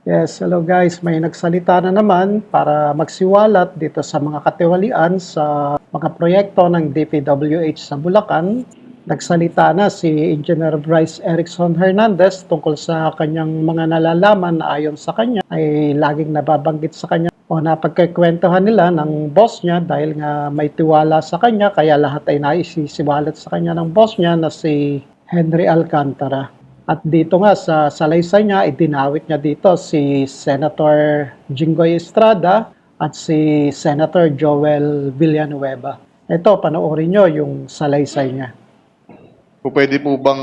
Yes, hello guys. May nagsalita na naman para magsiwalat dito sa mga katiwalian sa mga proyekto ng DPWH sa Bulacan. Nagsalita na si Engineer Bryce Erickson Hernandez tungkol sa kanyang mga nalalaman na ayon sa kanya ay laging nababanggit sa kanya o napagkikwentuhan nila ng boss niya dahil nga may tiwala sa kanya kaya lahat ay naisisiwalat sa kanya ng boss niya na si Henry Alcantara. At dito nga sa salaysay niya, idinawit niya dito si Senator Jinggoy Estrada at si Senator Joel Villanueva. Ito, panoorin niyo yung salaysay niya. Kung pwede po bang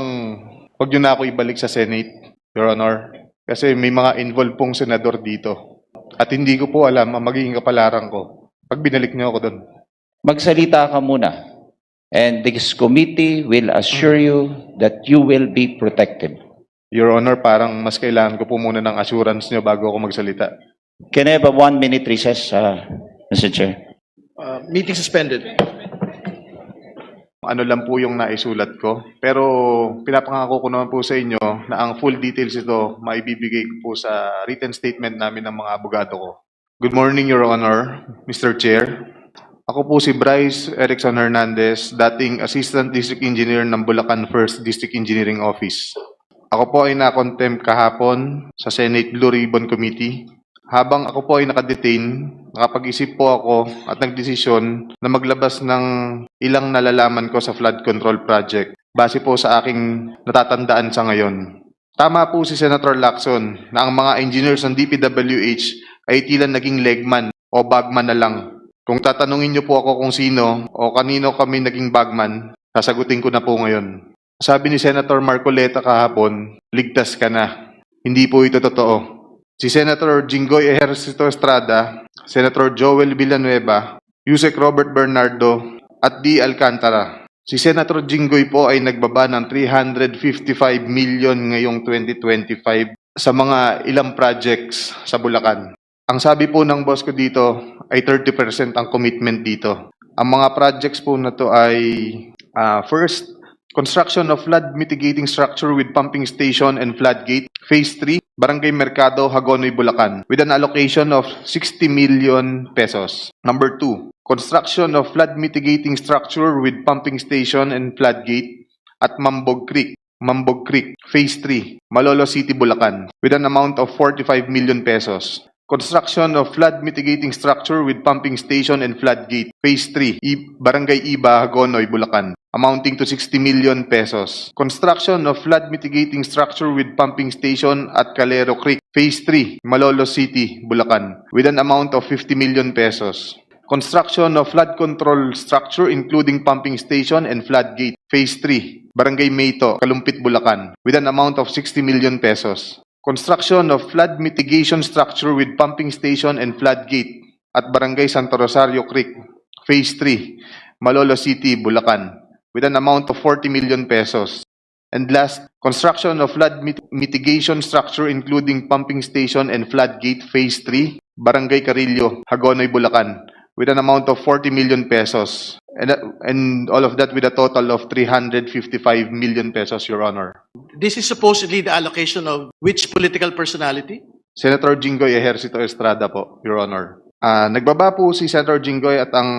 huwag niyo na ako ibalik sa Senate, Your Honor? Kasi may mga involved pong senador dito. At hindi ko po alam ang magiging kapalaran ko pag binalik niyo ako doon. Magsalita ka muna. And this committee will assure you that you will be protected. Your Honor, parang mas kailangan ko po muna ng assurance niyo bago ako magsalita. Can I have a 1-minute recess, Mr. Chair? Meeting suspended. Ano lang po yung naisulat ko. Pero pinapangako ko naman po sa inyo na ang full details ito maibibigay ko po sa written statement namin ng mga abogado ko. Good morning, Your Honor, Mr. Chair. Ako po si Bryce Erickson Hernandez, dating Assistant District Engineer ng Bulacan 1st District Engineering Office. Ako po ay na-contempt kahapon sa Senate Blue Ribbon Committee. Habang ako po ay nakadetain, nakapag-isip po ako at nagdesisyon na maglabas ng ilang nalalaman ko sa flood control project base po sa aking natatandaan sa ngayon. Tama po si Senator Lacson na ang mga engineers ng DPWH ay tila naging legman o bagman na lang. Kung tatanungin niyo po ako kung sino o kanino kami naging bagman, sasagutin ko na po ngayon. Sabi ni Senator Marcoleta kahapon, ligtas ka na. Hindi po ito totoo. Si Senator Jinggoy Ejercito Estrada, Senator Joel Villanueva, Yusek Robert Bernardo, at D. Alcantara. Si Senator Jinggoy po ay nagbaba ng 355 million ngayong 2025 sa mga ilang projects sa Bulacan. Ang sabi po ng boss ko dito ay 30% ang commitment dito. Ang mga projects po na to ay first, construction of flood mitigating structure with pumping station and floodgate, Phase 3, Barangay Mercado, Hagonoy, Bulacan, with an allocation of 60 million pesos. Number 2, construction of flood mitigating structure with pumping station and floodgate at Mambog Creek, Phase 3, Malolo City, Bulacan, with an amount of 45 million pesos. Construction of flood mitigating structure with pumping station and floodgate, Phase 3, Barangay Iba, Hagonoy, Bulacan, amounting to 60 million pesos. Construction of flood mitigating structure with pumping station at Calero Creek, Phase 3, Malolo City, Bulacan, with an amount of 50 million pesos. Construction of flood control structure including pumping station and floodgate, Phase 3, Barangay Mayto, Kalumpit, Bulacan, with an amount of 60 million pesos. Construction of flood mitigation structure with pumping station and floodgate at Barangay Santo Rosario Creek, Phase 3, Malolo City, Bulacan, with an amount of 40 million pesos. And last, construction of flood mitigation structure including pumping station and floodgate, Phase 3, Barangay Carillo, Hagonoy, Bulacan, with an amount of 40 million pesos. And all of that with a total of 355 million pesos, Your Honor. This is supposedly the allocation of which political personality? Senator Jinggoy Ejercito Estrada po, Your Honor. Nagbaba po si Senator Jinggoy at ang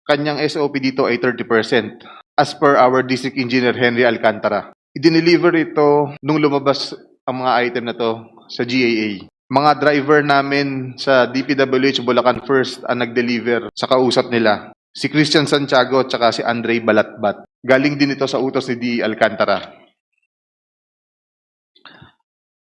kanyang SOP dito ay 30% as per our District Engineer Henry Alcantara. I-deliver ito nung lumabas ang mga item na to sa GAA. Mga driver namin sa DPWH Bulacan 1st ang nag-deliver sa kausap nila. Si Christian Santiago at saka si Andre Balatbat. Galing din ito sa utos ni D. Alcantara.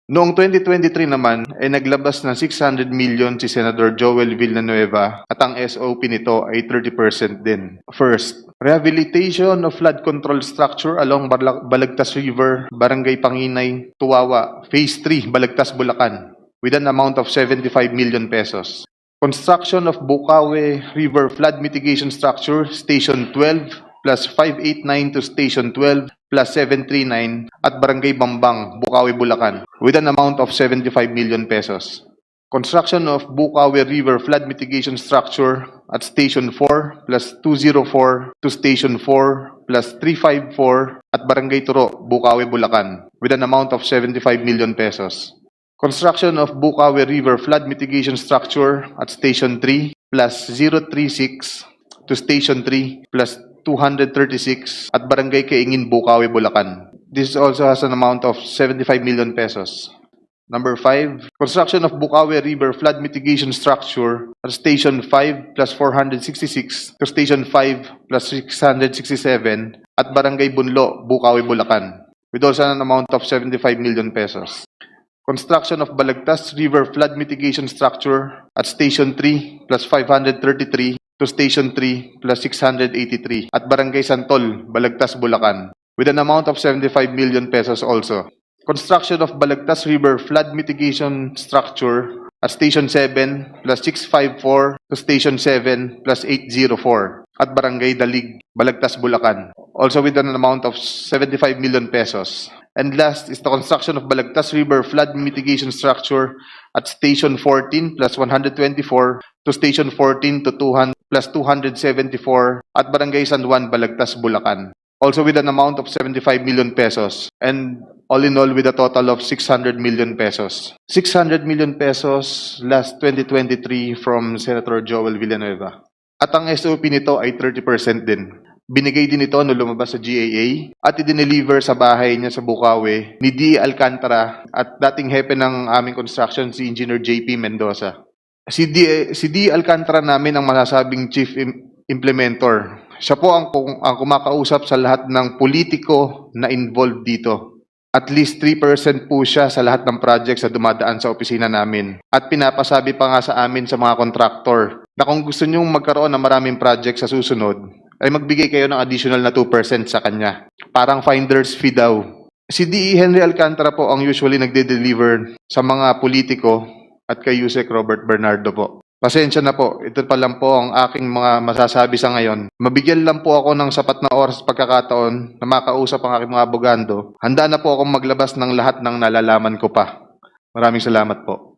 Noong 2023 naman, ay naglabas ng 600 million si Senator Joel Villanueva at ang SOP nito ay 30% din. First, rehabilitation of flood control structure along Balagtas River, Barangay Panginay, Tuwawa, Phase 3, Balagtas, Bulacan, with an amount of 75 million pesos. Construction of Bukawe River Flood Mitigation Structure, Station 12, plus 589 to Station 12, plus 739 at Barangay Bambang, Bukawe, Bulacan, with an amount of 75 million pesos. Construction of Bukawe River Flood Mitigation Structure at Station 4, plus 204 to Station 4, plus 354 at Barangay Turo, Bukawe, Bulacan, with an amount of 75 million pesos. Construction of Bukawi River Flood Mitigation Structure at Station 3 plus 036 to Station 3 plus 236 at Barangay Kaingin, Bukawi, Bulacan. This also has an amount of 75 million pesos. Number 5, construction of Bukawi River Flood Mitigation Structure at Station 5 plus 466 to Station 5 plus 667 at Barangay Bunlo, Bukawi, Bulacan, with also an amount of 75 million pesos. Construction of Balagtas River Flood Mitigation Structure at Station 3 plus 533 to Station 3 plus 683 at Barangay Santol, Balagtas, Bulacan, with an amount of 75 million pesos also. Construction of Balagtas River Flood Mitigation Structure at Station 7 plus 654 to Station 7 plus 804 at Barangay Dalig, Balagtas, Bulacan, also with an amount of 75 million pesos. And last is the construction of Balagtas River Flood Mitigation Structure at Station 14 plus 124 to Station 14 to 200 plus 274 at Barangay San Juan, Balagtas, Bulacan, also with an amount of 75 million pesos. And all in all, with a total of 600 million pesos. 600 million pesos last 2023 from Senator Joel Villanueva. At ang SOP nito ay 30% din. Binigay din ito nung lumabas sa GAA at i-deliver sa bahay niya sa Bukawi ni D. Alcantara at dating hepe ng aming construction si Engineer JP Mendoza. Si D. Alcantara namin ang masasabing chief implementor. Siya po ang kumakausap sa lahat ng politiko na involved dito. At least 3% po siya sa lahat ng projects na dumadaan sa opisina namin. At pinapasabi pa nga sa amin sa mga contractor na kung gusto nyong magkaroon ng maraming projects sa susunod, ay magbigay kayo ng additional na 2% sa kanya. Parang finder's fee daw. Si D.E. Henry Alcantara po ang usually nagde-deliver sa mga politiko at kay Yusek Robert Bernardo po. Pasensya na po, ito pa lang po ang aking mga masasabi sa ngayon. Mabigyan lang po ako ng sapat na oras pagkakataon na makausap ang aking mga abogado. Handa na po akong maglabas ng lahat ng nalalaman ko pa. Maraming salamat po.